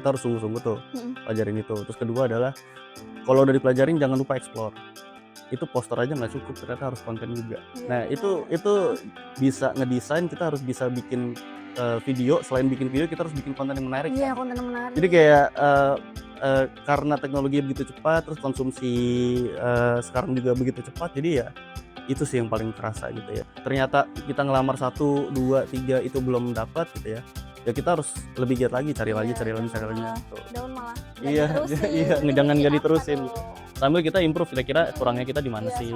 kita harus sungguh-sungguh tuh pelajarin itu. Terus kedua adalah kalau udah dipelajarin jangan lupa explore. Itu poster aja nggak cukup, ternyata harus konten juga. Nah itu bisa ngedesain, kita harus bisa bikin video. Selain bikin video kita harus bikin konten yang menarik. Iya, konten yang menarik. Jadi kayak karena teknologi begitu cepat, terus konsumsi sekarang juga begitu cepat, jadi ya itu sih yang paling kerasa gitu ya. Ternyata kita ngelamar 1, 2, 3 itu belum dapat gitu ya. Ya kita harus lebih giat lagi, cari lagi gitu. Daun malah Iya, jangan nggak diterusin. Sambil kita improve kira-kira kurangnya kita di mana sih.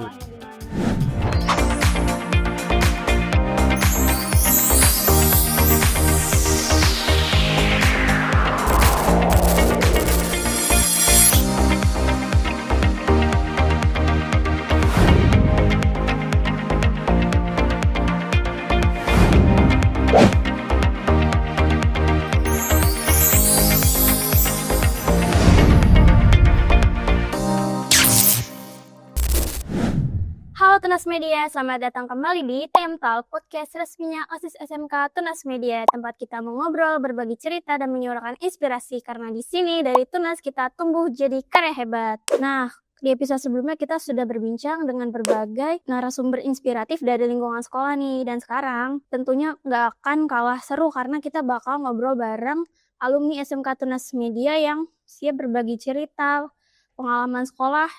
Halo Tunas Media, selamat datang kembali di Temtal, podcast resminya OSIS SMK Tunas Media, tempat kita mengobrol, berbagi cerita, dan menyuarakan inspirasi, karena di sini dari Tunas kita tumbuh jadi karya hebat. Nah, di episode sebelumnya kita sudah berbincang dengan berbagai narasumber inspiratif dari lingkungan sekolah nih, dan sekarang tentunya nggak akan kalah seru karena kita bakal ngobrol bareng alumni SMK Tunas Media yang siap berbagi cerita, pengalaman sekolah,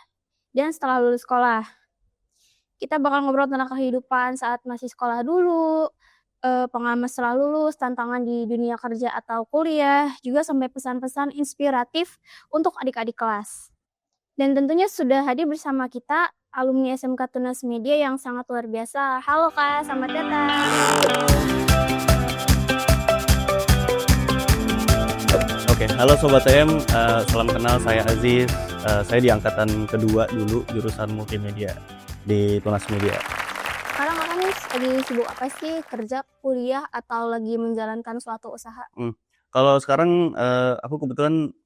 dan setelah lulus sekolah. Kita bakal ngobrol tentang kehidupan saat masih sekolah dulu, pengalaman setelah lulus, tantangan di dunia kerja atau kuliah, juga sampai pesan-pesan inspiratif untuk adik-adik kelas. Dan tentunya sudah hadir bersama kita alumni SMK Tunas Media yang sangat luar biasa. Halo Kak, selamat datang. Oke, halo Sobat TM, salam kenal, saya Aziz. Saya di angkatan kedua dulu, jurusan multimedia di Tunas Media. Sekarang Kakak nih lagi sibuk apa sih? Kerja, kuliah, atau lagi menjalankan suatu usaha? Kalau sekarang aku kebetulan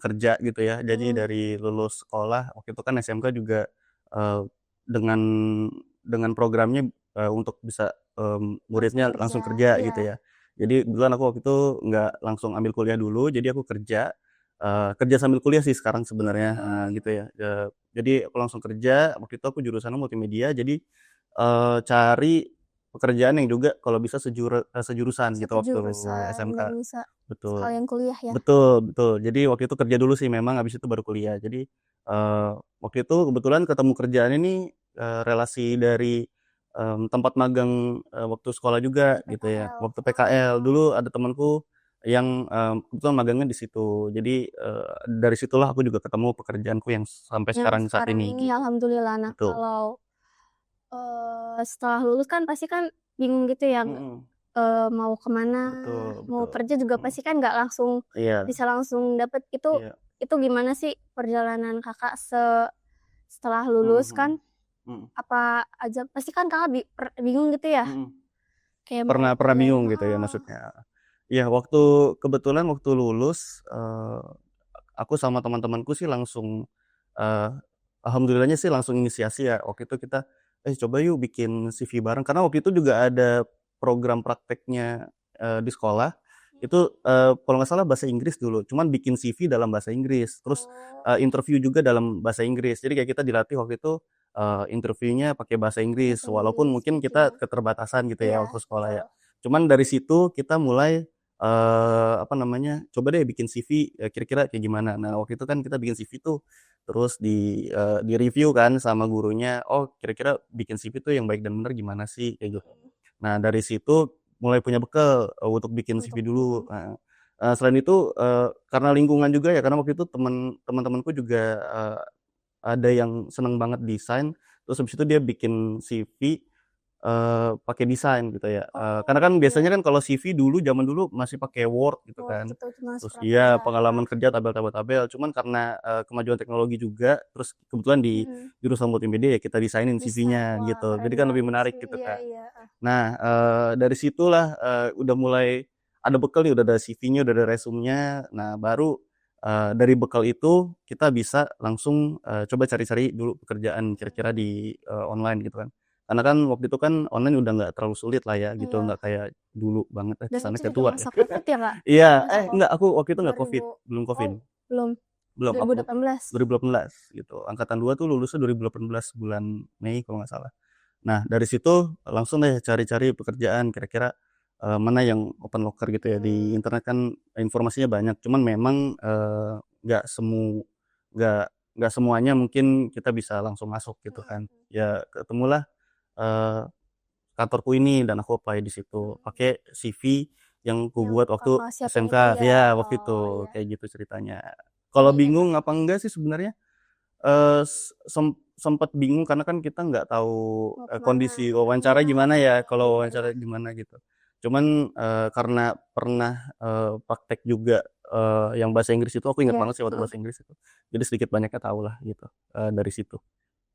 kerja gitu ya. Jadi dari lulus sekolah waktu itu kan SMK juga dengan programnya untuk bisa muridnya langsung kerja gitu ya. Jadi kebetulan aku waktu itu nggak langsung ambil kuliah dulu, jadi aku kerja sambil kuliah sih sekarang sebenarnya gitu ya. Jadi aku langsung kerja, waktu itu aku jurusannya multimedia, jadi cari pekerjaan yang juga kalau bisa sejurusan gitu waktu SMK. Betul. Sekalian kuliah ya. Betul. Jadi waktu itu kerja dulu sih memang, habis itu baru kuliah. Jadi waktu itu kebetulan ketemu kerjaan ini relasi dari tempat magang waktu sekolah juga gitu ya. Waktu PKL dulu ada temanku yang kebetulan magangnya di situ. Jadi dari situlah aku juga ketemu pekerjaanku yang sampai sekarang saat ini. Alhamdulillah. Nah, betul. Kalau setelah lulus kan pasti kan bingung gitu ya, mau kemana, mau kerja juga pasti kan nggak langsung bisa langsung dapet itu. Itu gimana sih perjalanan Kakak setelah lulus kan? Apa aja pasti kan Kakak bingung gitu ya? Kayak Pernah bingung gitu ya maksudnya. Ya waktu kebetulan waktu lulus aku sama teman-temanku sih langsung alhamdulillahnya sih langsung inisiasi ya. Waktu itu kita coba yuk bikin CV bareng, karena waktu itu juga ada program prakteknya di sekolah. Itu kalau nggak salah bahasa Inggris dulu, cuman bikin CV dalam bahasa Inggris, terus interview juga dalam bahasa Inggris. Jadi kayak kita dilatih waktu itu interviewnya pakai bahasa Inggris, walaupun mungkin kita keterbatasan gitu ya waktu sekolah ya. Cuman dari situ kita mulai coba deh bikin CV kira-kira kayak gimana. Nah waktu itu kan kita bikin CV tuh terus di review kan sama gurunya, oh kira-kira bikin CV tuh yang baik dan benar gimana sih kayak gitu. Nah dari situ mulai punya bekal untuk bikin CV dulu. Nah, selain itu karena lingkungan juga ya, karena waktu itu teman-temanku juga ada yang seneng banget desain, terus habis itu dia bikin CV pakai desain gitu ya. Karena kan biasanya kan kalau CV dulu zaman dulu masih pakai Word gitu kan. Terus pengalaman kerja tabel-tabel. Cuman karena kemajuan teknologi juga, terus kebetulan di jurusan multimedia ya kita desainin CV-nya gitu. Jadi kan lebih menarik gitu kan. Nah dari situlah udah mulai ada bekal nih, udah ada CV-nya, udah ada resume-nya. Nah baru dari bekal itu kita bisa langsung coba cari-cari dulu pekerjaan kira-kira di online gitu kan. Karena kan waktu itu kan online udah nggak terlalu sulit lah ya gitu, Iya. nggak kayak dulu banget, Dan kesannya itu kayak juga tua ya. masa Covid ya, Kak? Iya, Masa enggak, Covid aku waktu itu nggak 2000 Covid, belum Covid. oh, belum, Belum, aku 2018? 2018 gitu. Angkatan 2 tuh lulusnya 2018 bulan Mei kalau nggak salah. Nah, dari situ langsung deh cari-cari pekerjaan kira-kira, mana yang open loker gitu ya. Di internet kan informasinya banyak, cuman memang, nggak nggak nggak semuanya mungkin kita bisa langsung masuk gitu kan. Ya ketemulah, eee, kantorku ini dan aku apply di situ, pakai CV yang Yang kubuat waktu Kakak siapin itu SMK. ya? Ya waktu Oh, itu, iya. kayak gitu ceritanya. Kalau Ini ya, Kak? bingung apa enggak sih sebenarnya, sempet bingung karena kan kita nggak tahu, Mau ke mana? kondisi wawancara Iya, gimana ya, kalau iya iya. wawancara gimana gitu. Cuman, karena pernah, praktek juga, yang bahasa Inggris itu aku ingat Iya, banget sih waktu heeh. bahasa Inggris itu. Jadi sedikit banyaknya tahulah gitu, dari situ.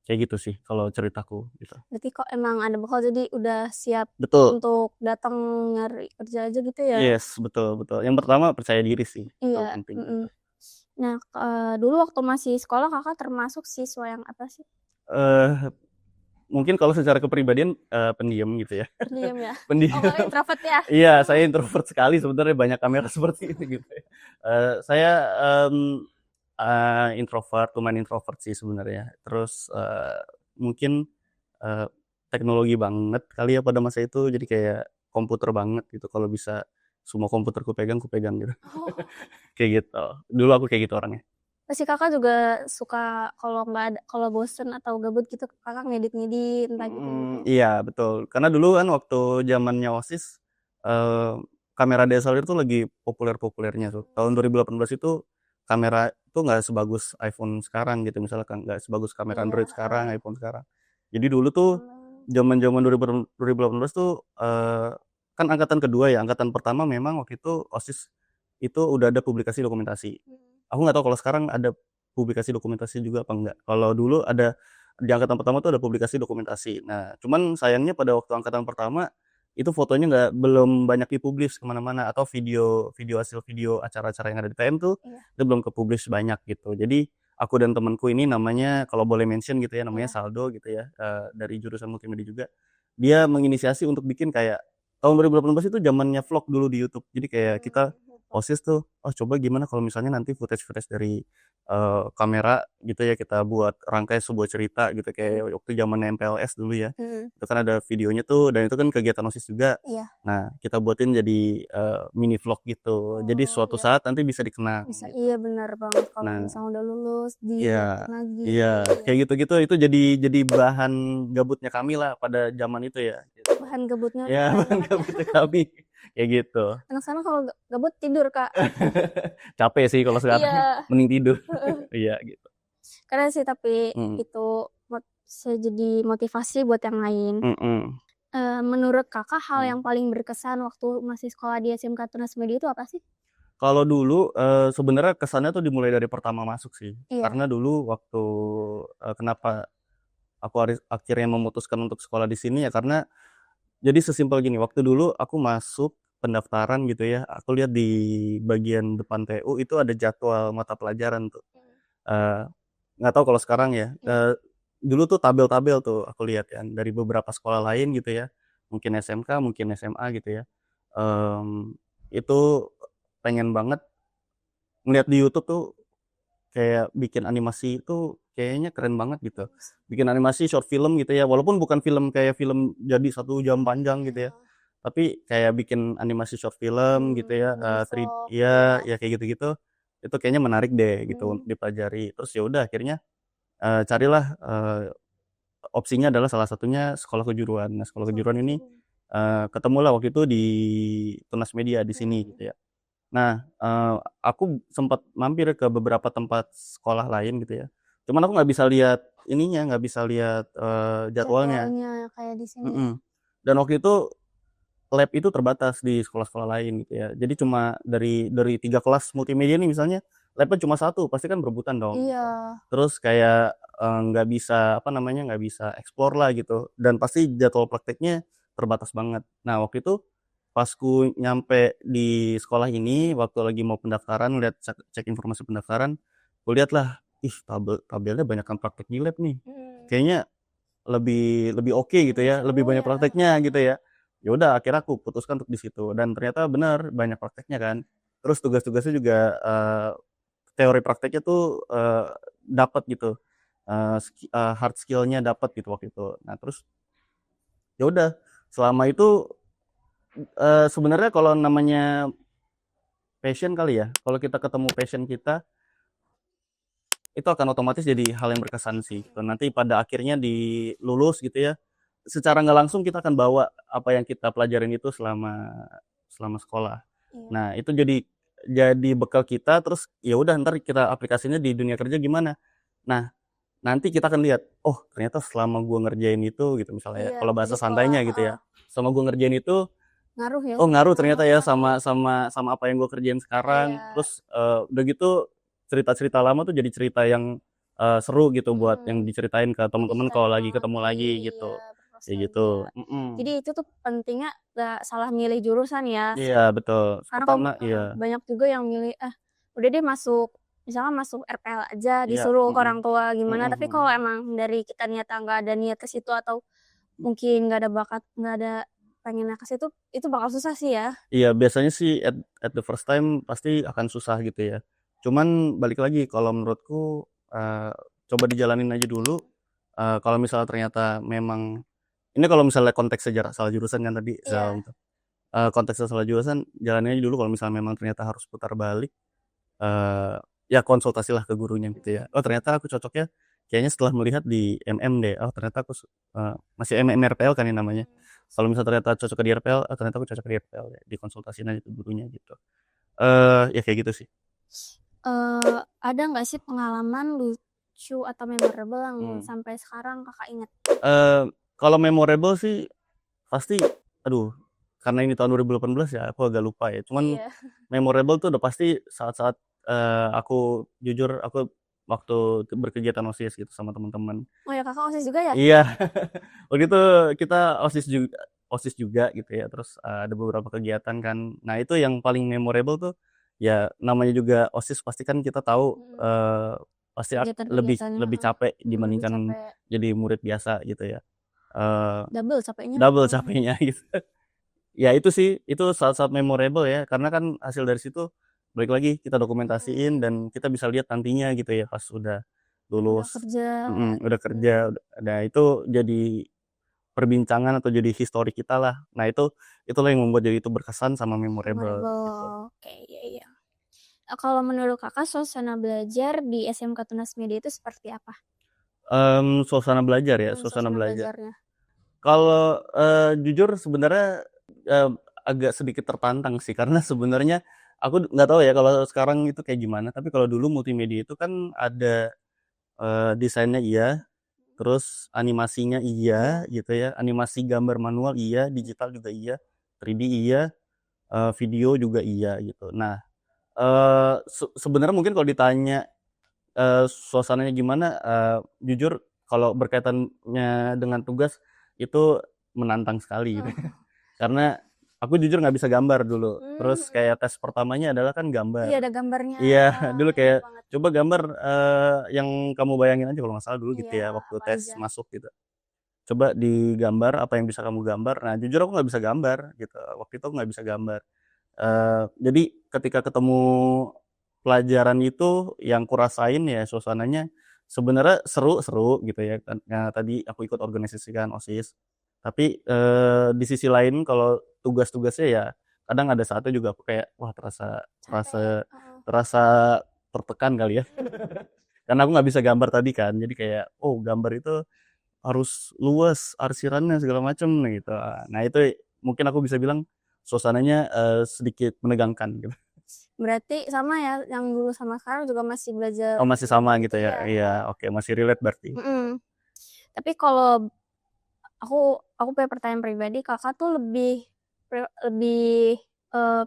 Kayak gitu sih kalau ceritaku gitu. Berarti kok emang ada bekal jadi udah siap Betul, untuk datang nyari kerja aja gitu ya? yes, betul betul. Yang pertama percaya diri sih, itu Iya, penting mhm. gitu. Nah, dulu waktu masih sekolah Kakak termasuk siswa yang apa sih? Eee, Mungkin kalau secara kepribadian, pendiam gitu ya. Pendiam ya? Oh, Kakak Pendiam. introvert ya? Iya, saya introvert sekali sebenarnya, banyak kamera seperti itu gitu ya. Saya, mmm, introvert, lumayan introvert sih sebenarnya. Terus, mungkin, eee, teknologi banget kali ya pada masa itu, jadi kayak komputer banget gitu, kalau bisa semua komputer kupegang gitu, Oh. kayak gitu. Dulu aku kayak gitu orangnya. Pasti Kakak juga suka kalau bosen atau gabut gitu Kakak ngedit-ngedit entah gitu-gitu? Iya betul. Karena dulu kan waktu zamannya OSIS, eee, kamera DSLR itu lagi populer-populernya tuh. Tahun 2018 itu kamera itu nggak sebagus iPhone sekarang gitu, misalkan nggak sebagus kamera Iya, Android sekarang, heeh. iPhone sekarang. Jadi dulu tuh zaman-zaman 2018 tuh, kan angkatan kedua ya, angkatan pertama memang waktu itu OSIS itu udah ada publikasi dokumentasi. Aku nggak tahu kalau sekarang ada publikasi dokumentasi juga apa enggak. Kalau dulu ada di angkatan pertama tuh ada publikasi dokumentasi. Nah, cuman sayangnya pada waktu angkatan pertama, itu fotonya belum banyak dipublish ke mana-mana atau hasil video acara-acara yang ada di PN tuh, Iya itu belum ke-publish banyak gitu. Jadi, aku dan temenku ini namanya kalau boleh mention gitu ya, namanya iya. Saldo gitu ya, dari jurusan multimedia juga. Dia menginisiasi untuk bikin kayak tahun 2018 itu zamannya vlog dulu di YouTube. Jadi kayak kita Ngevlog. OSIS tuh, "Oh coba gimana kalau misalnya nanti footage-footage dari kamera gitu ya, kita buat rangkai sebuah cerita gitu Mhm kayak waktu zamannya MPLS dulu ya. mhm. Itu kan ada videonya tuh dan itu kan kegiatan OSIS juga. Iya. Nah, kita buatin jadi, mini vlog gitu. Jadi Oh, suatu iya. saat nanti bisa dikenang Bisa gitu. iya bener banget kalau Nah, misalnya udah lulus iya diingetin lagi. iya, Iya. kayak gitu-gitu itu jadi bahan gabutnya kami lah pada zaman itu ya, gitu. Bahan gabutnya Ya keren bahan banget ya. gabutnya kami, kayak gitu. Anak sekarang kalau gabut tidur, Kak. Capek sih kalau sekarang, Iya, mending tidur. heeh. Iya gitu. Keren sih tapi Mhm itu bisa jadi motivasi buat yang lain. mhm. Menurut Kakak hal yang Mhm. paling berkesan waktu masih sekolah di SMK Tunas Media itu apa sih? Kalau dulu, sebenarnya kesannya tuh dimulai dari pertama masuk sih. Iya, Karena dulu waktu, kenapa aku akhirnya memutuskan untuk sekolah di sini ya karena jadi sesimpel gini, waktu dulu aku masuk pendaftaran gitu ya, aku lihat di bagian depan TU itu ada jadwal mata pelajaran tuh, eee, nggak tahu kalau sekarang ya, iya. dulu tuh tabel-tabel tuh aku lihat kan dari beberapa sekolah lain gitu ya, mungkin SMK, mungkin SMA gitu ya, itu pengen banget ngelihat di YouTube tuh kayak bikin animasi itu kayaknya keren banget gitu. Bikin animasi short film gitu ya, walaupun bukan film kayak film jadi 1 jam panjang gitu ya, Iya, tapi kayak bikin animasi short film gitu ya, mini 3 vlog, iya. iya, ya kayak gitu-gitu, itu kayaknya menarik deh gitu untuk Mmm, dipelajari. Terus ya udah akhirnya, carilah, opsinya adalah salah satunya sekolah kejuruan. Nah, sekolah sekolah kejuruan ini, kejuruan. ketemulah waktu itu di Tunas Media di sini Mhm. gitu ya. Nah, aku sempat mampir ke beberapa tempat sekolah lain gitu ya. Cuman aku nggak bisa lihat ininya, nggak bisa lihat, jadwalnya. Jadwalnya kayak di sini ya? Mhm. Dan waktu itu lab itu terbatas di sekolah-sekolah lain gitu ya. Jadi cuma dari 3 kelas multimedia nih misalnya, lab-nya cuma 1, pasti kan berebutan dong Iya, gitu. Terus kayak, nggak bisa, apa namanya, nggak bisa explore lah gitu, dan pasti jadwal prakteknya terbatas banget. Nah, waktu itu pas ku nyampe di sekolah ini, waktu lagi mau pendaftaran, lihat cek informasi pendaftaran, kulihat lah, ih tabelnya banyakan praktek di lab nih. mhm. Kayaknya lebih oke gitu ya, lebih banyak prakteknya gitu ya. Ya udah akhirnya aku putuskan untuk di situ dan ternyata benar banyak prakteknya kan. Terus tugas-tugasnya juga, teori prakteknya tuh, dapat gitu, hard skill-nya dapat gitu waktu itu. Nah terus ya udah selama itu, sebenarnya kalau namanya passion kali ya, kalau kita ketemu passion kita, itu akan otomatis jadi hal yang berkesan sih gitu. Nanti pada akhirnya di lulus gitu ya, secara nggak langsung kita akan bawa apa yang kita pelajarin itu selama selama sekolah. Iya. Nah, itu jadi bekal kita terus ya udah entar kita aplikasinya di dunia kerja gimana. Nah, nanti kita akan lihat, oh ternyata selama gua ngerjain itu gitu misalnya ya, Iya, kalau waktu di bahasa sekolah, santainya gitu ya, selama gua ngerjain itu, ngaruh ya? oh ngaruh ternyata ya Heeh. sama apa yang gua kerjain sekarang. Iya, Terus, udah gitu cerita-cerita lama tuh jadi cerita yang, seru gitu buat yang diceritain ke jadi teman-teman kalau lagi sharing ketemu lagi, lagi iya, gitu, kayak bernostalgia. gitu, mhm. Jadi itu tuh pentingnya gak salah milih jurusan ya, Iya betul, karena pertama iya banyak juga yang milih, udah deh masuk misalkan masuk RPL aja iya, disuruh ke mhm, orang tua gimana, mhm tapi mhm. kalau emang dari kita niatnya nggak ada niat ke situ atau mungkin nggak ada bakat, nggak ada pengennya ke situ, itu bakal susah sih ya. Iya biasanya sih at the first time pasti akan susah gitu ya. Cuman balik lagi kalau menurutku, coba dijalanin aja dulu, kalau misalnya ternyata memang ini kalau misalnya konteks sejarah salah jurusan kan tadi Iya. konteksnya salah jurusan jalanin aja dulu kalau misalnya memang ternyata harus putar balik, eee, ya konsultasilah ke gurunya gitu ya. Oh ternyata aku cocoknya kayaknya setelah melihat di MM deh, oh ternyata masih MMRPL kan ya namanya. Kalau misalnya ternyata cocok di RPL, oh ternyata aku cocok di RPL ya, dikonsultasiin aja ke gurunya gitu. Ya kayak gitu sih. Ada nggak sih pengalaman lucu atau memorable yang Mmm, sampai sekarang Kakak ingat? eee, kalau memorable sih pasti aduh, karena ini tahun 2018 ya aku agak lupa ya, cuman Iya. memorable tuh udah pasti saat-saat, aku jujur aku waktu berkegiatan OSIS gitu sama teman-teman. Oh ya Kakak OSIS juga ya? Iya, waktu itu kita OSIS juga gitu ya, terus, ada beberapa kegiatan kan. Nah itu yang paling memorable tuh, ya namanya juga OSIS pasti kan kita tahu, Mhm. pasti lebih Kegiatan-kegiatannya, lebih capek lebih dibandingkan capek, jadi murid biasa gitu ya, eee, double capeknya, double capeknya gitu. Ya itu sih, itu saat-saat memorable ya, karena kan hasil dari situ balik lagi kita dokumentasiin mhm, dan kita bisa lihat nantinya gitu ya pas udah udah lulus, kerja, udah kerja, mhm, nah itu jadi perbincangan atau jadi histori kita lah. Nah itulah yang membuat jadi itu berkesan sama memorable gitu. memorable, oke, iya iya. Kalau menurut Kakak suasana belajar di SMK Tunas Media itu seperti apa? Suasana belajar ya, suasana Suasana belajar. belajarnya? Kalau, jujur sebenarnya, eee, agak sedikit tertantang sih karena sebenarnya aku nggak tahu ya kalau sekarang itu kayak gimana, tapi kalau dulu multimedia itu kan ada, desainnya iya, terus animasinya Iya. iya gitu ya, animasi gambar manual iya, digital juga iya, 3D iya, video juga iya gitu. Nah, sebenarnya mungkin kalau ditanya, suasananya gimana, jujur kalau berkaitannya dengan tugas itu menantang sekali gitu. Heeh. Karena aku jujur nggak bisa gambar dulu, terus Mhm. kayak tes pertamanya adalah kan Iya gambar. ada gambarnya, Iya, dulu enak kayak, banget. "Coba gambar, yang kamu bayangin aja," kalau nggak salah dulu gitu Iya, ya, waktu apa tes aja. masuk gitu. "Coba digambar apa yang bisa kamu gambar." Nah, jujur aku nggak bisa gambar gitu, waktu itu aku nggak bisa gambar. Jadi ketika ketemu pelajaran itu yang kurasain ya suasananya sebenarnya seru-seru gitu ya kan, tadi aku ikut organisasi kan, OSIS. Tapi, di sisi lain kalau tugas-tugasnya ya kadang ada saatnya juga aku kayak, wah terasa Capek, terasa heeh. terasa tertekan kali ya. Karena aku nggak bisa gambar tadi kan, jadi kayak, oh gambar itu harus luas arsirannya segala macem gitu. Nah itu mungkin aku bisa bilang suasananya, sedikit menegangkan gitu. Berarti sama ya, yang dulu sama sekarang juga masih belajar Oh masih sama gambar gitu gitu ya? ya? Iya, oke masih relate berarti. Mhm. Tapi kalau aku punya pertanyaan pribadi, Kakak tuh lebih,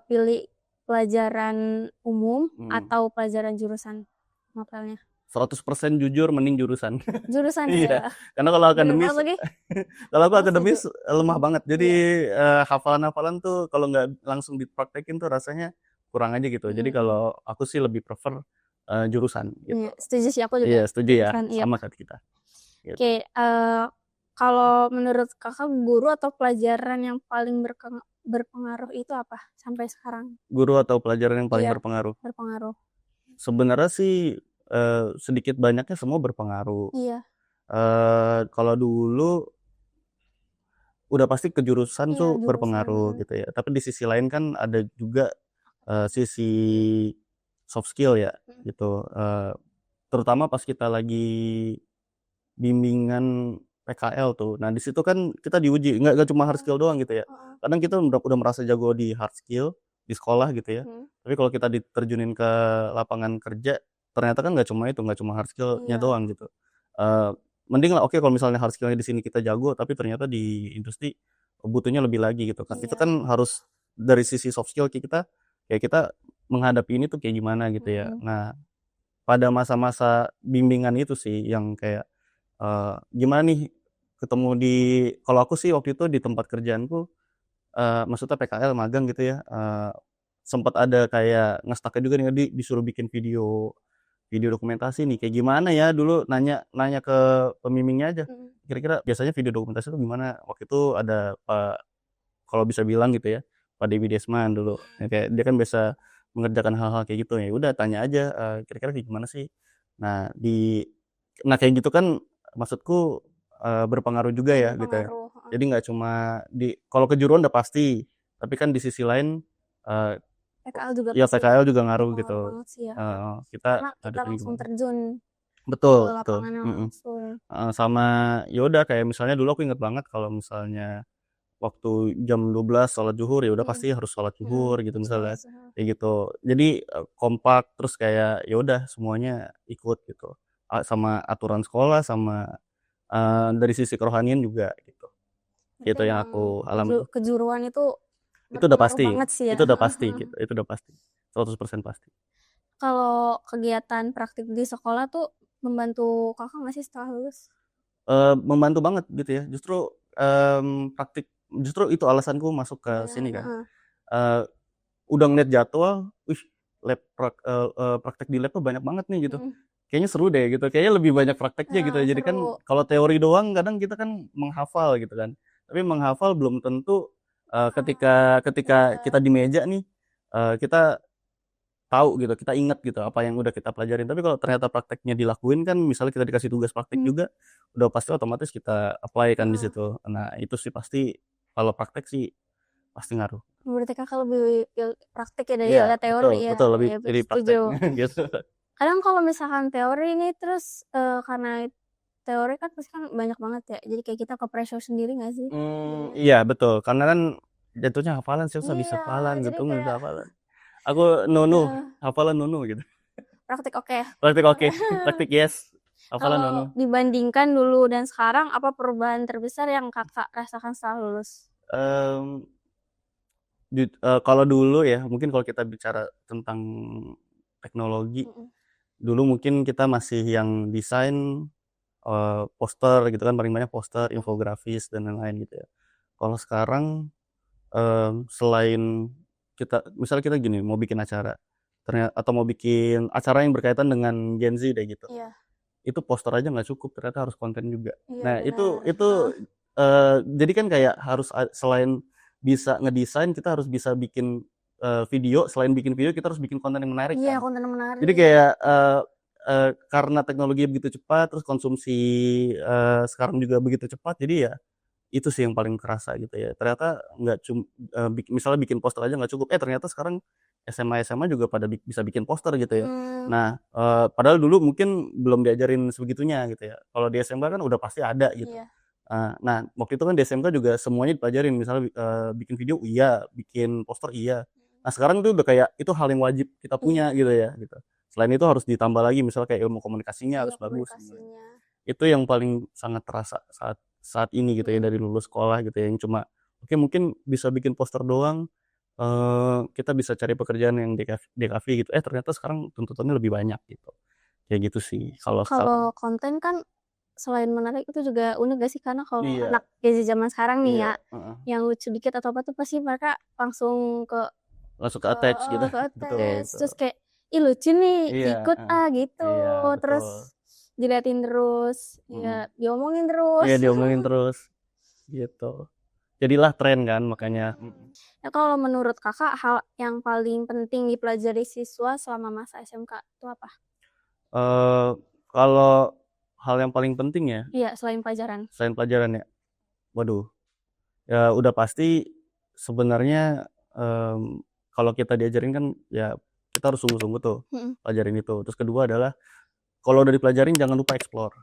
pilih pelajaran umum Mhm. atau pelajaran jurusan mapelnya? 100% jujur mending jurusan. Jurusan Iya, ya? karena kalau Bener akademis banget lagi, kalau aku aku setuju. akademis lemah banget. Jadi, Iya, hafalan-hafalan tuh kalau nggak langsung dipraktekin tuh rasanya kurang aja gitu. Jadi mhm, kalau aku sih lebih prefer, jurusan gitu. iya, setuju sih aku juga Iya setuju ya, jurusan, iya. sama kayak kita, gitu. Oke, Kalau menurut Kakak guru atau pelajaran yang paling berpengaruh itu apa sampai sekarang? Guru atau pelajaran yang paling Iya, berpengaruh? berpengaruh. Sebenarnya sih, sedikit banyaknya semua berpengaruh. Iya. Kalau dulu udah pasti ke jurusan Iya, tuh jurusan, berpengaruh gitu ya, tapi di sisi lain kan ada juga, sisi soft skill ya gitu, terutama pas kita lagi bimbingan PKL tuh. Nah, di situ kan kita diuji, nggak cuma hard skill doang gitu ya. Heeh. Kadang kita udah merasa jago di hard skill, di sekolah gitu ya, tapi kalau kita diterjunin ke lapangan kerja, ternyata kan nggak cuma itu, nggak cuma hard skill-nya Iya. doang gitu. Mending lah oke kalau misalnya hard skill-nya di sini kita jago, tapi ternyata di industri butuhnya lebih lagi gitu kan. Itu Iya. kan harus dari sisi soft skill kita, kayak kita menghadapi ini tuh kayak gimana gitu ya. Nah, pada masa-masa bimbingan itu sih yang kayak gimana nih ketemu di kalau aku sih waktu itu di tempat kerjaanku, maksudnya PKL magang gitu ya, sempet ada kayak nge-stuck-nya juga nih disuruh bikin video video dokumentasi nih, kayak gimana ya dulu nanya nanya ke pembimbingnya aja, kira-kira biasanya video dokumentasi itu gimana? Waktu itu ada Pak kalau bisa bilang gitu ya, Pak Dewi Desman dulu, ya kayak dia kan biasa mengerjakan hal-hal kayak gitu, ya udah tanya aja, kira-kira kayak gimana sih? Nah nah kayak gitu kan maksudku, berpengaruh juga ya gitu ya. Berpengaruh, heeh. Jadi nggak cuma kalau kejuruan udah pasti, tapi kan di sisi lain, eee, PKL juga ya pasti PKL juga ngaruh berpengaruh gitu, banget sih ya, Kak. heeh, kita Karena kita ngadepinnya langsung gimana. terjun ke Betul betul, lapangannya langsung. heeh, sama ya udah kayak misalnya dulu aku inget banget kalau misalnya waktu jam 12 sholat zuhur, ya udah pasti harus sholat zuhur gitu Sholat misalnya, zuhur. kayak gitu. Jadi, kompak terus kayak ya udah semuanya ikut gitu, sama aturan sekolah sama, dari sisi kerohanian juga gitu. Berarti Itu yang emang aku alami. kejuruan itu Itu udah berpengaruh pasti banget sih ya. itu udah pasti gitu, itu udah pasti, 100% pasti. Kalau kegiatan praktik di sekolah tuh membantu Kakak nggak sih setelah lulus? Membantu banget gitu ya, justru, praktik justru itu alasanku masuk ke Iya, sini kan, heeh. eee, udah ngeliat jadwal, wih praktek di lab tuh banyak banget nih gitu. Mhm. Kayaknya seru deh gitu, kayaknya lebih banyak prakteknya gitu ya. Jadi kan Seru. kalau teori doang kadang kita kan menghafal gitu kan. Tapi menghafal belum tentu, ketika ketika Iya. kita di meja nih, kita tahu gitu, kita inget gitu apa yang udah kita pelajarin. Tapi kalau ternyata prakteknya dilakuin kan misalnya kita dikasih tugas praktek Mmm, juga, udah pasti otomatis kita apply kan di heeh. situ. Nah itu sih pasti kalau praktek sih pasti ngaruh. Berarti Kakak lebih praktik ya Iya, daripada betul teori ya? betul lebih Iya, jadi praktek setuju. gitu. Kadang kalau misalkan teori nih terus, karena teori kan pasti kan banyak banget ya, jadi kayak kita ke-pressure sendiri nggak sih jadinya? Iya betul, karena kan jatuhnya hafalan sih, susah bisa Iya, hafalan gitu, jadi nggak bisa kayak hafalan. Aku nunu, hafalan nunu gitu. praktik oke. Praktik oke, praktik yes, hafalan nunu. Kalau dibandingkan dulu dan sekarang, apa perubahan terbesar yang Kakak rasakan setelah lulus? Mmm, kalau dulu ya, mungkin kalau kita bicara tentang teknologi, Mhm. dulu mungkin kita masih yang desain, poster gitu kan, paling banyak poster, infografis dan lain-lain gitu ya. Kalau sekarang, selain misalnya kita gini, mau bikin acara, atau mau bikin acara yang berkaitan dengan Gen Z deh gitu. Iya. Itu poster aja nggak cukup, ternyata harus konten juga. Iya Nah benar, itu, heeh. jadi kan kayak harus selain bisa ngedesain, kita harus bisa bikin, video, selain bikin video kita harus bikin konten yang menarik Iya, kan. konten Jadi menarik. kayak, karena teknologi begitu cepat, terus konsumsi, sekarang juga begitu cepat, jadi ya itu sih yang paling kerasa gitu ya. Ternyata nggak misalnya bikin poster aja nggak cukup, ternyata sekarang SMA-SMA juga pada bisa bikin poster gitu ya. Mhm. Nah, padahal dulu mungkin belum diajarin sebegitunya gitu ya. Kalau di SMK kan udah pasti ada gitu. Iya. Nah waktu itu kan di SMK juga semuanya dipelajarin, misalnya, bikin video iya, bikin poster iya. Nah sekarang itu udah kayak itu hal yang wajib kita punya Iya. gitu ya, gitu. Selain itu harus ditambah lagi misalnya kayak ilmu komunikasinya Iya, harus bagus gitu. komunikasinya. Itu yang paling sangat terasa saat saat ini gitu ya Mhm. dari lulus sekolah gitu ya, yang cuma oke mungkin bisa bikin poster doang, kita bisa cari pekerjaan yang DKV gitu, ternyata sekarang tuntutannya lebih banyak gitu. Kayak gitu sih kalau sekarang. Kalau konten kan selain menarik itu juga unik gak sih? Karena kalau Iya anak Gen Z zaman sekarang nih iya, ya, heeh, yang lucu dikit atau apa tuh pasti mereka langsung langsung ke attach gitu, ke betul tes, betul. terus kayak, "Ih lucu nih, Iya, ikut heeh, ah," gitu. iya Terus betul. diliatin terus, ya diomongin terus. Iya, diomongin terus gitu. Jadilah tren kan makanya. Ya kalau menurut Kakak hal yang paling penting dipelajari siswa selama masa SMK itu apa? Kalau hal yang paling penting ya, Iya, selain pelajaran. selain pelajaran ya, waduh, ya udah pasti sebenarnya, kalau kita diajarin kan ya kita harus sungguh-sungguh tuh pelajarin itu. Terus kedua adalah kalau udah dipelajarin jangan lupa explore.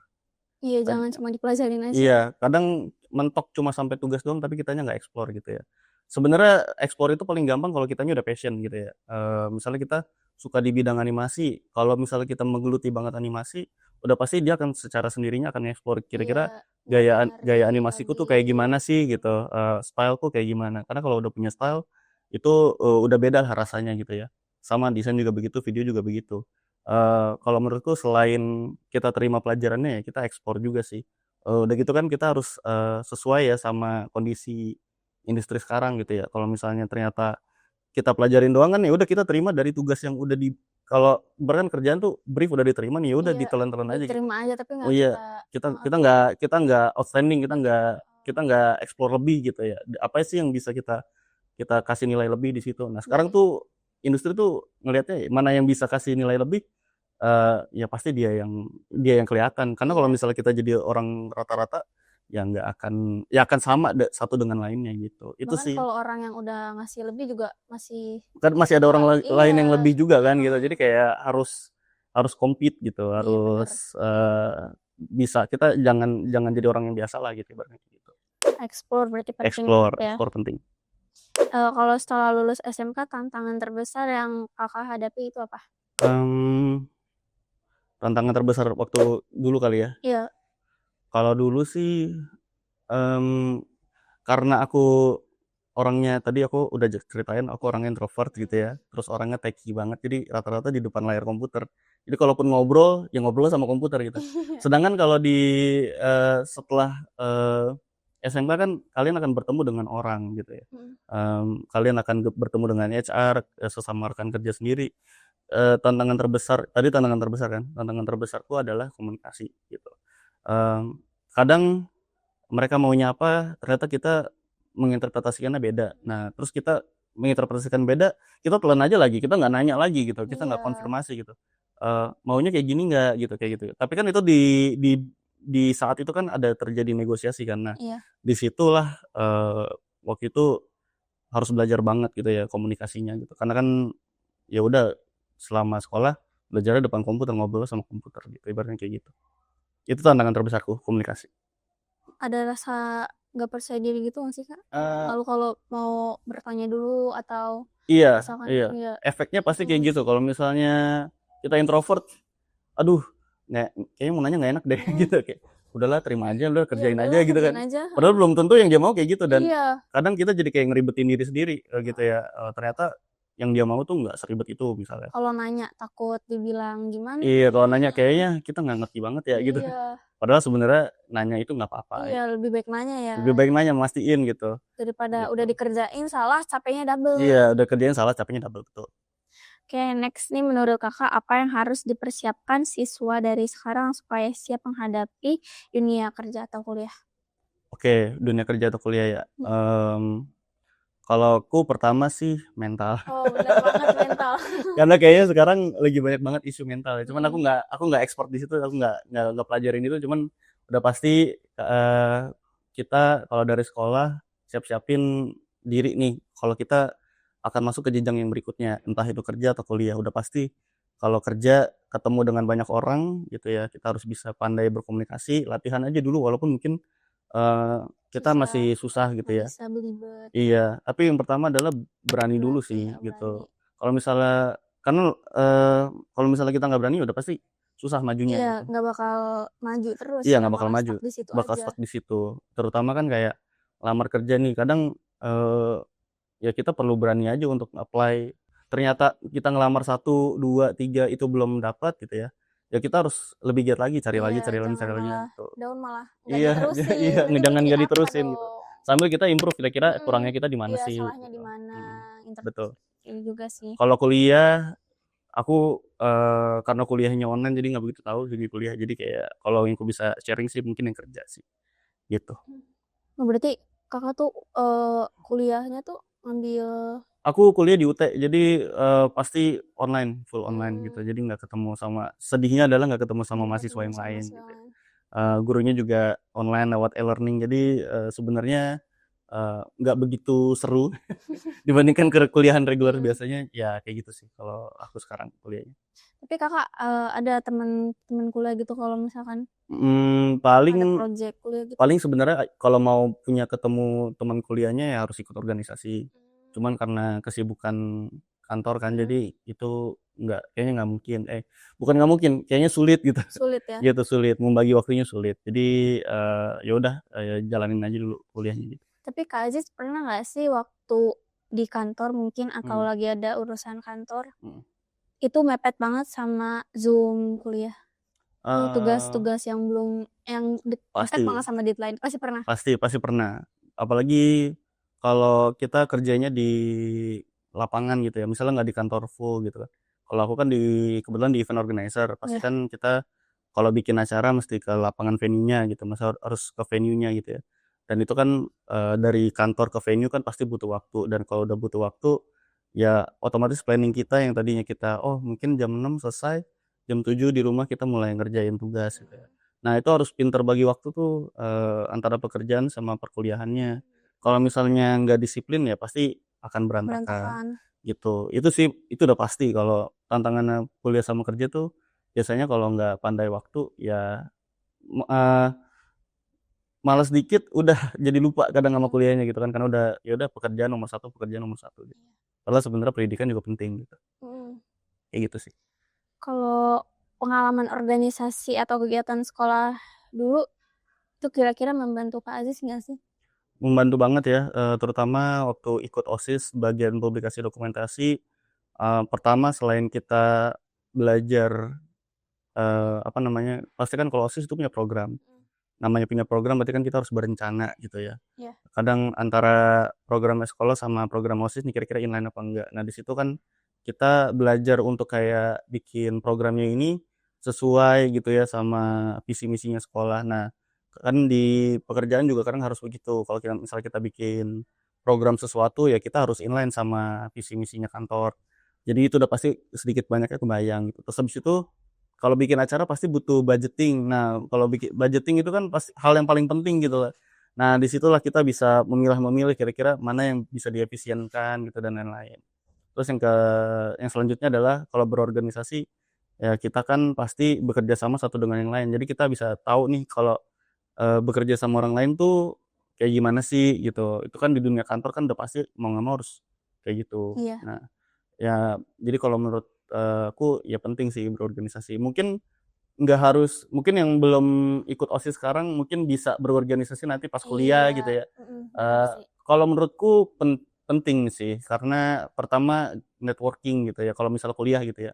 Iya, jangan cuma dipelajarin aja. Iya, kadang mentok cuma sampai tugas doang tapi kitanya nggak explore gitu ya. Sebenarnya explore itu paling gampang kalau kitanya udah passion gitu ya. Misalnya kita suka di bidang animasi, kalau misalnya kita menggeluti banget animasi, udah pasti dia akan secara sendirinya akan nge-explore kira-kira Iya, gaya nyari animasiku tuh lagi. kayak gimana sih gitu, style-ku kayak gimana. Karena kalau udah punya style, itu, udah beda lah rasanya gitu ya. Sama desain juga begitu, video juga begitu. Kalau menurutku selain kita terima pelajarannya ya kita explore juga sih. Udah gitu kan kita harus, sesuai ya sama kondisi industri sekarang gitu ya. Kalau misalnya ternyata kita pelajarin doang kan ya udah kita terima dari tugas yang udah kalau ibaratkan kerjaan tuh brief udah diterima nih, ya udah Iya, ditelan-telan aja gitu. diterima aja tapi Oh nggak iya, kita kita nggak outstanding, kita nggak explore lebih gitu ya. Apa sih yang bisa kita kita kasih nilai lebih di situ. Nah, sekarang tuh industri tuh ngelihatnya mana yang bisa kasih nilai lebih, ya pasti dia yang kelihatan. Karena kalau misalnya kita jadi orang rata-rata, ya akan sama satu dengan lainnya gitu. Itu bahkan sih. kalau orang yang udah ngasih lebih juga masih Kan masih ada orang lain yang iya, lebih juga kan gitu. Jadi kayak harus harus compete gitu, iya bener. harus, bisa kita jangan jangan jadi orang yang biasa lah gitu ibaratnya gitu. Explore berarti penting Explore ya. explore penting. Kalau setelah lulus SMK tantangan terbesar yang Kakak hadapi itu apa? Mmm, Tantangan terbesar waktu dulu kali ya? Iya. Kalau dulu sih, mmm, karena aku orangnya tadi aku udah ceritain aku orangnya introvert gitu ya, terus orangnya techy banget, jadi rata-rata di depan layar komputer. Jadi kalaupun ngobrol, ya ngobrol sama komputer gitu. Sedangkan kalau setelah, SMK kan kalian akan bertemu dengan orang gitu ya, kalian akan bertemu dengan HR, sesama rekan kerja sendiri. Tantangan terbesar kan, tantangan terbesarku adalah komunikasi gitu. Kadang mereka maunya apa, ternyata kita menginterpretasikannya beda. Nah, terus kita menginterpretasikan beda, kita telan aja lagi, kita nggak nanya lagi gitu, kita nggak konfirmasi gitu. Maunya kayak gini nggak gitu, kayak gitu. Tapi kan itu di saat itu kan ada terjadi negosiasi kan. Nah, Iya. di situlah, waktu itu harus belajar banget gitu ya komunikasinya gitu. Karena kan ya udah selama sekolah belajarnya depan komputer, ngobrol sama komputer gitu, ibaratnya kayak gitu. Itu tantangan terbesarku, komunikasi. Ada rasa nggak percaya diri gitu nggak sih, Kak? Eee, Lalu kalau mau bertanya dulu atau iya misalkan iya, iya. efeknya pasti kayak gitu kalau misalnya kita introvert, aduh kayaknya mau nanya nggak enak deh gitu, kayak udahlah terima aja, udah Iya kerjain aja udahlah gitu kan. kerjain aja, Padahal belum tentu yang dia mau kayak gitu dan Iya. kadang kita jadi kayak ngeribetin diri sendiri, gitu ya, ternyata yang dia mau tuh nggak seribet itu misalnya. Kalau nanya takut dibilang gimana. Iya, kalau nanya kayaknya kita nggak ngerti banget ya gitu. Iya. Padahal sebenarnya nanya itu nggak apa-apa, Iya, lebih baik nanya ya, lebih baik nanya, mastiin gitu, daripada udah gitu. dikerjain salah capeknya double. Iya, udah kerjain salah capeknya double, betul. Oke, next nih menurut Kakak apa yang harus dipersiapkan siswa dari sekarang supaya siap menghadapi dunia kerja atau kuliah? Oke, dunia kerja atau kuliah ya, kalau aku pertama sih mental. Oh, bener banget mental. Karena kayaknya sekarang lagi banyak banget isu mental ya, cuman aku nggak expert di situ, aku nggak pelajarin itu, cuman udah pasti, kita kalau dari sekolah siap-siapin diri nih, kalau kita akan masuk ke jenjang yang berikutnya, entah itu kerja atau kuliah. Udah pasti kalau kerja ketemu dengan banyak orang gitu ya, kita harus bisa pandai berkomunikasi, latihan aja dulu walaupun mungkin, kita masih susah gitu ya. Bisa belibet. Iya, tapi yang pertama adalah berani dulu sih Iya, gitu. berani. Kalau misalnya karena, kalau misalnya kita nggak berani udah pasti susah majunya Iya, gitu. nggak bakal maju terus Iya, ya, nggak bakal malah maju, stuck di situ bakal aja. stuck di situ. Terutama kan kayak lamar kerja nih, kadang, ya kita perlu berani aja untuk apply. Ternyata kita ngelamar 1, 2, 3 itu belum dapat gitu ya, ya kita harus lebih giat lagi, cari lagi Iya, cari lagi jangan cari lagi malah gitu. down malah nggak Iya diterusin, iya, nanti jangan jadi nggak apa diterusin gitu. dong? Sambil kita improve kira-kira kurangnya kita di mana Iya sih salahnya di gitu. mana, Betul. ini juga sih. Kalau kuliah, Aku, karena kuliahnya online jadi nggak begitu tahu segi kuliah. Jadi kayak kalau yang aku bisa sharing sih mungkin yang kerja sih, gitu. Oh, berarti Kakak tuh, kuliahnya tuh ngambil Aku kuliah di UT, jadi, pasti online, full online mmm, gitu. Jadi nggak ketemu sama sedihnya adalah nggak ketemu sama nggak mahasiswa ketemu yang sama lain si gitu ya. lain. Gurunya juga online lewat e-learning. Jadi, sebenarnya, nggak begitu seru dibandingkan kuliahan reguler Mhm. biasanya, ya kayak gitu sih kalau aku sekarang kuliahnya. Tapi Kakak, ada temen kuliah gitu kalau misalkan Paling ada project kuliah gitu? paling sebenarnya kalau mau punya ketemu teman kuliahnya ya harus ikut organisasi. Cuman karena kesibukan kantor kan Mhm, jadi itu kayaknya nggak mungkin, bukan nggak mungkin, kayaknya sulit gitu. sulit ya? Gitu, sulit, membagi waktunya sulit. Jadi, ya udah, jalanin aja dulu kuliahnya gitu. Tapi Kak Aziz pernah nggak sih waktu di kantor mungkin atau Mhm, lagi ada urusan kantor, mhm. itu mepet banget sama Zoom kuliah? Atau Eee, tugas-tugas yang belum yang mepet pasti banget sama deadline, pasti pernah? pasti pasti pernah. Apalagi kalau kita kerjanya di lapangan gitu ya, misalnya nggak di kantor full gitu kan. Kalau aku kan kebetulan di event organizer, pasti Iya, kan kita kalau bikin acara mesti ke lapangan venue-nya gitu, harus ke venue-nya gitu ya. Dan itu kan, dari kantor ke venue kan pasti butuh waktu, dan kalau udah butuh waktu, ya otomatis planning kita yang tadinya kita, oh mungkin jam 6 selesai, jam 7 di rumah kita mulai ngerjain tugas gitu ya. Nah itu harus pinter bagi waktu tuh, antara pekerjaan sama perkuliahannya. Kalau misalnya nggak disiplin ya pasti akan berantakan, berantakan. gitu. Itu sih, itu udah pasti kalau tantangannya kuliah sama kerja tuh, biasanya kalau nggak pandai waktu ya, me eee, males dikit udah jadi lupa kadang sama Mhm, kuliahnya gitu kan, karena udah, ya udah pekerjaan nomor satu gitu. Padahal sebenarnya pendidikan juga penting gitu, mhm. kayak gitu sih. Kalau pengalaman organisasi atau kegiatan sekolah dulu, itu kira-kira membantu Kak Aziz nggak sih? Membantu banget ya, terutama waktu ikut OSIS bagian publikasi dokumentasi, pertama selain kita belajar, apa namanya, pasti kan kalau OSIS itu punya program. Mhm, Namanya punya program berarti kan kita harus berencana gitu ya. iya. Kadang antara program sekolah sama program OSIS nih kira-kira inline apa enggak. Nah di situ kan kita belajar untuk kayak bikin programnya ini sesuai gitu ya sama visi misinya sekolah. Nah, kan di pekerjaan juga kadang harus begitu. Kalau misalnya kita bikin program sesuatu ya kita harus inline sama visi misinya kantor. Jadi itu udah pasti sedikit banyaknya kebayang gitu. Terus habis itu kalau bikin acara pasti butuh budgeting. Nah, kalau bikin budgeting itu kan hal yang paling penting gitu lah. Nah, di situlah kita bisa memilah-memilih kira-kira mana yang bisa diefisienkan gitu dan lain-lain. Terus yang selanjutnya adalah kalau berorganisasi, ya kita kan pasti bekerja sama satu dengan yang lain. Jadi kita bisa tahu nih kalau, bekerja sama orang lain tuh kayak gimana sih gitu. Itu kan di dunia kantor kan udah pasti mau nggak mau harus kayak gitu. Iya, Nah, ya jadi kalau menurut, aku ya penting sih berorganisasi. Mungkin yang belum ikut OSIS sekarang mungkin bisa berorganisasi nanti pas kuliah iya, gitu ya. bener Eee, sih. kalau menurutku penting sih karena pertama networking gitu ya, kalau misal kuliah gitu ya.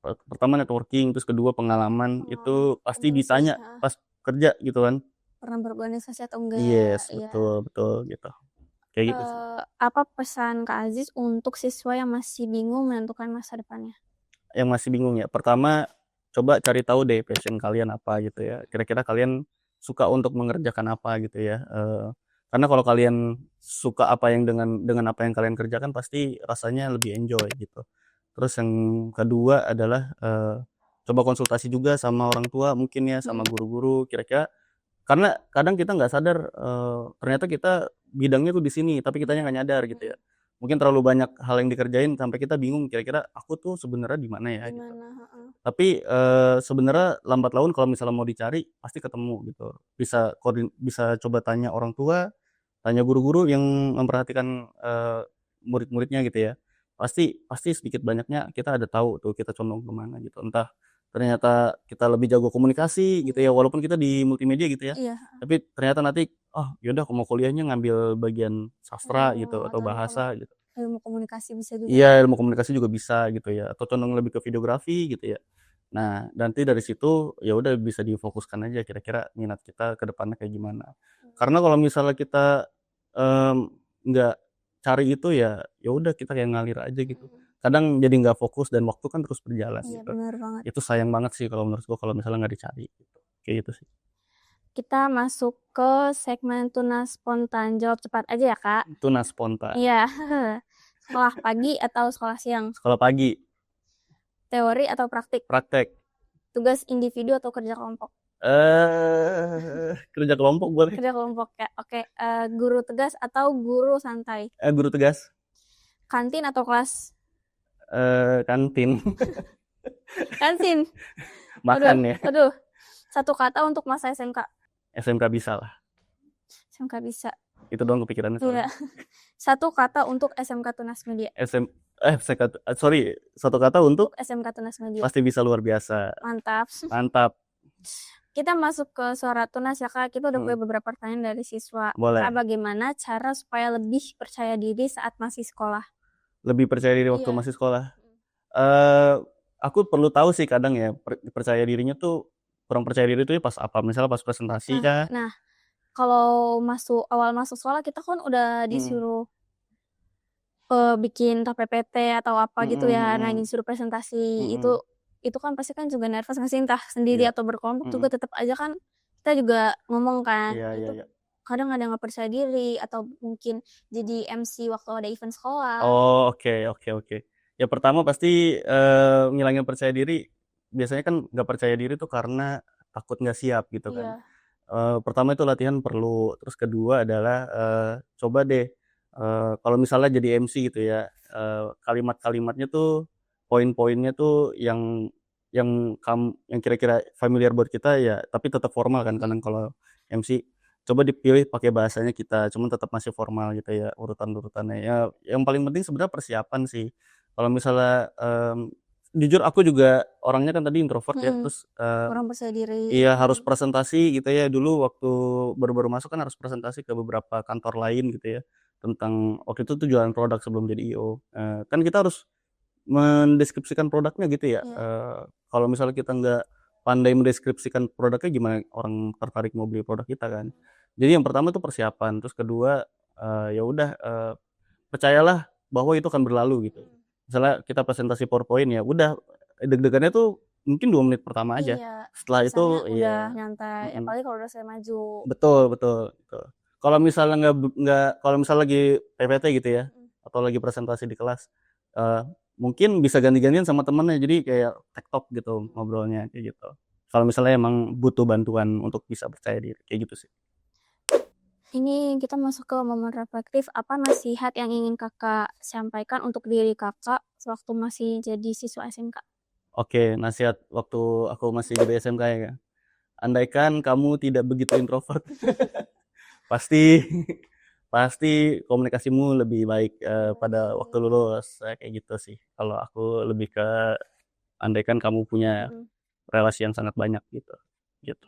Pertama networking, terus kedua pengalaman, Pengalaman, itu pasti bener sih, ditanya heeh. pas kerja gitu kan. Pernah berorganisasi atau enggak, Yes, iya. betul betul gitu, kayak gitu sih. Apa pesan Kak Aziz untuk siswa yang masih bingung menentukan masa depannya? Yang masih bingung ya, pertama coba cari tahu deh passion kalian apa gitu ya, kira-kira kalian suka untuk mengerjakan apa gitu ya, karena kalau kalian suka apa yang dengan apa yang kalian kerjakan pasti rasanya lebih enjoy gitu. Terus yang kedua adalah, coba konsultasi juga sama orang tua mungkin ya, sama Mhm, guru-guru kira-kira, karena kadang kita nggak sadar, ternyata kita bidangnya tuh di sini, tapi kitanya nggak nyadar gitu mhm. ya. Mungkin terlalu banyak hal yang dikerjain sampai kita bingung kira-kira aku tuh sebenarnya di mana ya Di gitu. mana? Heeh. Tapi, sebenarnya lambat laun kalau misalnya mau dicari pasti ketemu gitu. Bisa coba tanya orang tua, tanya guru-guru yang memperhatikan, murid-muridnya gitu ya. Pasti pasti sedikit banyaknya kita ada tahu tuh kita condong ke mana gitu. Entah ternyata kita lebih jago komunikasi gitu ya, Mmm, walaupun kita di multimedia gitu ya, iya, tapi ternyata nanti, "Oh ya udah aku mau kuliahnya ngambil bagian sastra," gitu, atau atau bahasa gitu. ilmu komunikasi bisa juga ya? Iya, ilmu komunikasi juga bisa gitu ya, atau condong lebih ke videografi gitu ya. Nah, nanti dari situ ya udah bisa difokuskan aja kira-kira minat kita ke depannya kayak gimana. Karena kalau misalnya kita, nggak cari itu ya, ya udah kita kayak ngalir aja gitu. Mhm. kadang jadi nggak fokus dan waktu kan terus berjalan Iya, gitu. benar banget. Itu sayang banget sih kalau menurut gua kalau misalnya nggak dicari gitu. Kayak gitu sih. Kita masuk ke segmen Tunas Spontan. Jawab cepat aja ya, Kak. Tunas spontan. Iya. Sekolah pagi atau sekolah siang? Sekolah pagi, Teori atau praktik? praktek. Tugas individu atau kerja kelompok? Kerja kelompok boleh. Kerja kelompok ya. Oke, guru tegas atau guru santai? Guru tegas. Kantin atau kelas? Kantin. Kantin. Makan ya. Aduh. Satu kata untuk masa SMK. SMK bisa lah. SMK bisa. Itu doang kepikirannya Iya. soalnya. Satu kata untuk SMK Tunas Media. Satu kata untuk SMK Tunas Media. pasti bisa luar biasa. Mantap. Mantap. Kita masuk ke suara tunas ya, Kak. Kita udah punya beberapa pertanyaan dari siswa. Boleh. Kak, bagaimana cara supaya lebih percaya diri saat masih sekolah? Lebih percaya diri waktu Iya. masih sekolah. Aku perlu tahu sih kadang ya, percaya dirinya tuh kurang percaya diri tuh ya pas apa? Misalnya pas presentasi kah? Nah, kalau awal masuk sekolah kita kan udah disuruh bikin entah PPT atau apa gitu ya. Nah, disuruh presentasi itu kan pasti kan juga nervous nggak sih, entah sendiri Iya. atau berkelompok juga tetap aja kan kita juga ngomong kan. Iya, Itu iya. kadang ada yang nggak percaya diri atau mungkin jadi MC waktu ada event sekolah. Oh, oke. Ya pertama pasti ngilangin percaya diri. Biasanya kan nggak percaya diri tuh karena takut nggak siap gitu kan. Iya. Pertama itu latihan perlu. Terus kedua adalah coba deh kalau misalnya jadi MC gitu ya, kalimat-kalimatnya tuh poin-poinnya tuh yang kira-kira familiar buat kita ya, tapi tetap formal kan kadang kalau MC. Coba dipilih pakai bahasanya kita, cuman tetap masih formal gitu ya urutan-urutannya. Ya yang paling penting sebenarnya persiapan sih. Kalau misalnya jujur aku juga orangnya kan tadi introvert ya, terus Kurang percaya diri. iya harus presentasi gitu ya. Dulu waktu baru-baru masuk kan harus presentasi ke beberapa kantor lain gitu ya, tentang waktu itu tuh jualan produk sebelum jadi IO. Kan kita harus mendeskripsikan produknya gitu ya. Iya. Kalau misalnya kita nggak pandai mendeskripsikan produknya gimana orang tertarik mau beli produk kita kan. Jadi yang pertama itu persiapan, terus kedua ya udah percayalah bahwa itu akan berlalu gitu. Misalnya kita presentasi PowerPoint ya udah deg-degannya tuh mungkin 2 menit pertama aja. Iya. Setelah itu Sisanya udah iya. nyantai, apalagi kalau udah saya maju. Betul. Kalau misalnya kalau misalnya lagi PPT gitu ya, atau lagi presentasi di kelas, mungkin bisa ganti-gantian sama temennya, jadi kayak tektok gitu ngobrolnya, kayak gitu. Kalau misalnya emang butuh bantuan untuk bisa percaya diri, kayak gitu sih. Ini kita masuk ke momen reflektif. Apa nasihat yang ingin Kakak sampaikan untuk diri Kakak sewaktu masih jadi siswa SMK? Oke, nasihat waktu aku masih jadi SMK ya. Andaikan kamu tidak begitu introvert, pasti komunikasimu lebih baik pada waktu lulus, kayak gitu sih. Kalau aku lebih ke andaikan kamu punya relasi yang sangat banyak gitu.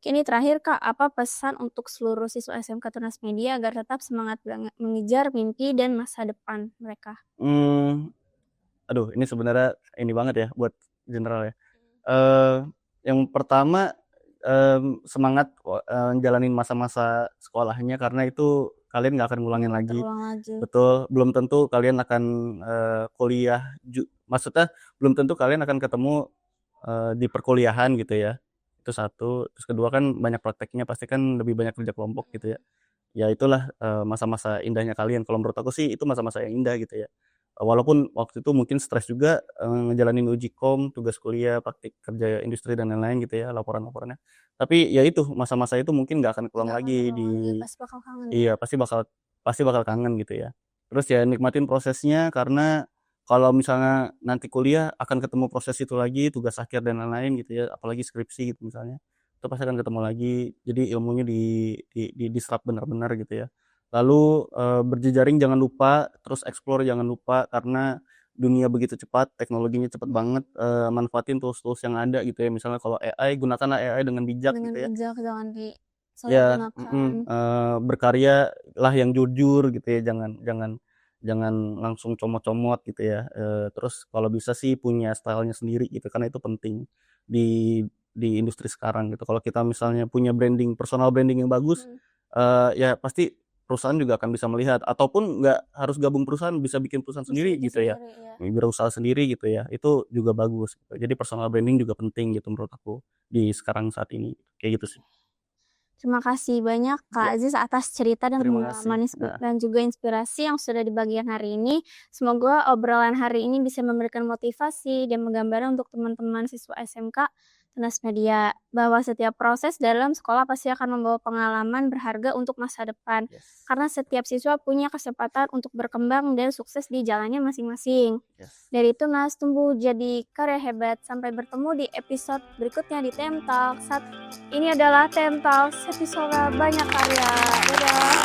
Ini terakhir Kak, apa pesan untuk seluruh siswa SMK Tunas Media agar tetap semangat mengejar mimpi dan masa depan mereka? Aduh ini sebenarnya ini banget ya buat general ya. Yang pertama semangat jalanin masa-masa sekolahnya karena itu kalian nggak akan ngulangin lagi. Terulang lagi. Betul, belum tentu kalian akan kuliah maksudnya belum tentu kalian akan ketemu di perkuliahan gitu ya. Itu satu, terus kedua kan banyak prakteknya pasti kan lebih banyak kerja kelompok gitu ya. Ya itulah masa-masa indahnya kalian. Kalau menurut aku sih itu masa-masa yang indah gitu ya. Walaupun waktu itu mungkin stres juga ngejalanin uji kom, tugas kuliah, praktik kerja industri dan lain-lain gitu ya, laporan-laporannya. Tapi ya itu masa-masa itu mungkin nggak akan keulang lagi Pasti bakal kangen. iya pasti bakal kangen gitu ya. Terus ya nikmatin prosesnya karena kalau misalnya nanti kuliah akan ketemu proses itu lagi, tugas akhir dan lain-lain gitu ya, apalagi skripsi gitu misalnya. Itu pasti akan ketemu lagi. Jadi ilmunya diserap benar-benar gitu ya. Lalu berjejaring jangan lupa, terus explore jangan lupa karena dunia begitu cepat, teknologinya cepat banget, manfaatin tools-tools yang ada gitu ya. Misalnya kalau AI, gunakanlah AI dengan bijak gitu ya. Bijak, jangan Ya, disalahgunakan. berkarya lah yang jujur gitu ya, jangan langsung comot-comot gitu ya. Terus kalau bisa sih punya style-nya sendiri gitu, karena itu penting di industri sekarang gitu. Kalau kita misalnya punya personal branding yang bagus, ya pasti perusahaan juga akan bisa melihat, ataupun nggak harus gabung perusahaan, bisa bikin perusahaan sendiri Bisnis gitu ya, sendiri, ya. berusaha sendiri gitu ya, itu juga bagus gitu. Jadi personal branding juga penting gitu menurut aku, di sekarang saat ini, kayak gitu sih. Terima kasih banyak Kak Iya, Aziz atas cerita dan terima kasih. pengalaman dan juga inspirasi yang sudah dibagikan hari ini. Semoga obrolan hari ini bisa memberikan motivasi dan menggambarkan untuk teman-teman siswa SMK Tunas Media bahwa setiap proses dalam sekolah pasti akan membawa pengalaman berharga untuk masa depan. Yes, Karena setiap siswa punya kesempatan untuk berkembang dan sukses di jalannya masing-masing. yes. Dari Tunas tumbuh jadi karya hebat. Sampai bertemu di episode berikutnya di TEM Talk. Ini adalah TEM Talks episode banyak karya. Dadah.